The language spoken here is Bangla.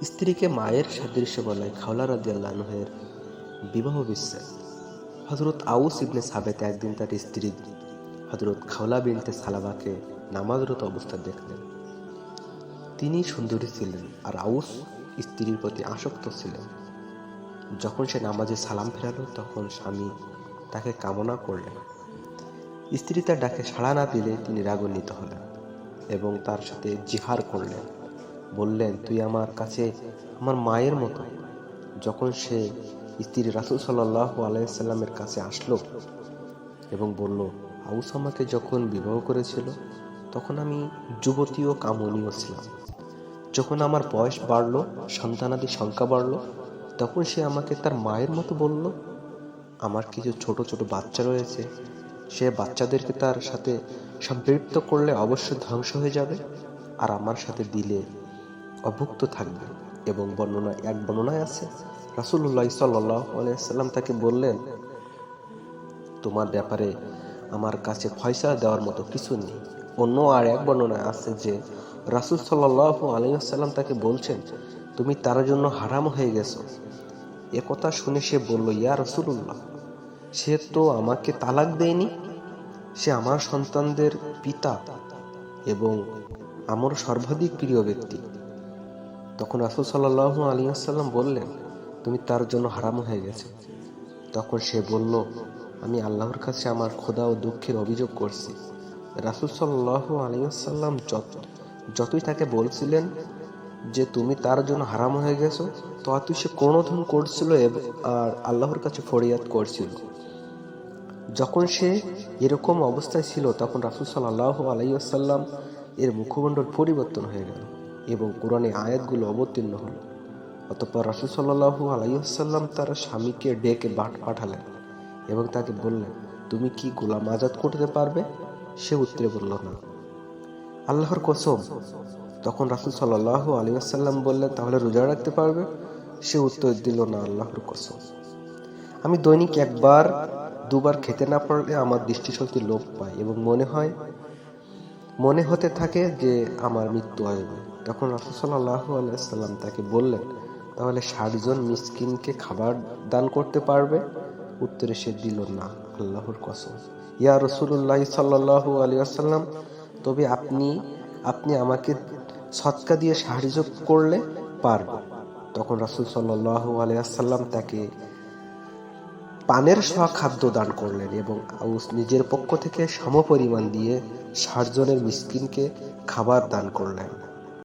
স্ত্রীকে মায়ের সাদৃশ্য বলায় খাওলা রাদিয়াল্লাহু আনহার বিবাহ বিচ্ছেদ। হযরত আউস ইবনে সাবেত একদিন তার স্ত্রী হযরত খাওলা বিনতে সালামাকে নামাজরত অবস্থায় দেখলেন। তিনি সুন্দরী ছিলেন আর আউস স্ত্রীর প্রতি আসক্ত ছিলেন। যখন সে নামাজে সালাম ফেরালো তখন স্বামী তাকে কামনা করলেন। স্ত্রী তার ডাকে সাড়া না দিলে তিনি রাগান্বিত হলেন এবং তার সাথে জিহার করলেন। বললেন, তুই আমার কাছে আমার মায়ের মতো। যখন সে স্ত্রী রাসূল সাল্লাল্লাহু আলাইহি সাল্লামের কাছে আসলো এবং বলল, আউস আমাকে যখন বিবাহ করেছিল তখন আমি যুবতী ও কামনীয় ছিলাম। যখন আমার বয়স বাড়লো, সন্তানাদি সংখ্যা বাড়লো, তখন সে আমাকে তার মায়ের মতো বলল। আমার কিছু ছোট ছোট বাচ্চা রয়েছে, সে বাচ্চাদেরকে তার সাথে সম্পৃক্ত করলে অবশ্যই ধ্বংস হয়ে যাবে আর আমার সাথে দিলে অভুক্ত থাকবে। এবং এক বর্ণনায় আছে রাসূলুল্লাহ সাল্লাল্লাহু আলাইহি সাল্লাম তাকে বললেন, তোমার ব্যাপারে আমার কাছে ফয়সালা দেওয়ার মতো কিছু নেই। অন্য আর এক বর্ণনায় আছে যে রাসূল সাল্লাল্লাহু আলাইহি সাল্লাম তাকে বলছেন, তুমি তার জন্য হারাম হয়ে গেছো। একথা শুনে সে বলল, ইয়া রাসূলুল্লাহ, সে তো আমাকে তালাক দেয়নি, সে আমার সন্তানদের পিতা এবং আমার সর্বাধিক প্রিয় ব্যক্তি। তখন রাসূল সাল্লাল্লাহু আলাইহি ওয়াসাল্লাম বললেন, তুমি তার জন্য হারাম হয়ে গেছো। তখন সে বলল, আমি আল্লাহর কাছে আমার খোদা ও দুঃখের অভিযোগ করছি। রাসূল সাল্লাল্লাহু আলাইহি ওয়াসাল্লাম যতই তাকে বলছিলেন যে তুমি তার জন্য হারাম হয়ে গেছো, ততই সে ক্রোধন করছিল আর আল্লাহর কাছে ফরিয়াদ করছিল। যখন সে এরকম অবস্থায় ছিল তখন রাসূল সাল্লাল্লাহু আলাইহি ওয়াসাল্লাম এর মুখমণ্ডল পরিবর্তন হয়ে গেল এবং কোরআনে আয়াতগুলো অবতীর্ণ হলো। অতঃপর রাসূল সাল্লাল্লাহু আলাইহি ওয়াসাল্লাম তার স্বামীকে ডেকে পাঠালেন এবং তাকে বললেন, তুমি কি গোলাম আজাদ করতে পারবে? সে উত্তরে বলল, না। আল্লাহর কসম। তখন রাসূল সাল্লাল্লাহু আলাইহি ওয়াসাল্লাম বললেন, তাহলে রোজা রাখতে পারবে? সে উত্তর দিল, না, আল্লাহর কসম। আমি দৈনিক একবার দুবার খেতে না পারলে আমার দৃষ্টিশক্তি লোপ পায় এবং মনে হতে থাকে যে আমার মৃত্যু আসবে। তখন রাসূল সাল্লাল্লাহু আলাইহি ওয়াসাল্লাম তাকে বললেন, তাহলে ৬০ জন মিসকিনকে খাবার দান করতে পারবে? উত্তরে সে দিল, না, আল্লাহর কসম। ইয়া রাসূলুল্লাহ সাল্লাল্লাহু আলাইহি ওয়াসাল্লাম, তবে আপনি আমাকে সদকা দিয়ে সাহায্য করলে পারব। তখন রাসূল সাল্লাল্লাহু আলাইহি ওয়াসাল্লাম তাকে পানের খাদ্য দান করলেন এবং আউস নিজের পক্ষ থেকে সমপরিমাণ দিয়ে ৬০ জনের মিসকিনকে খাবার দান করলেন।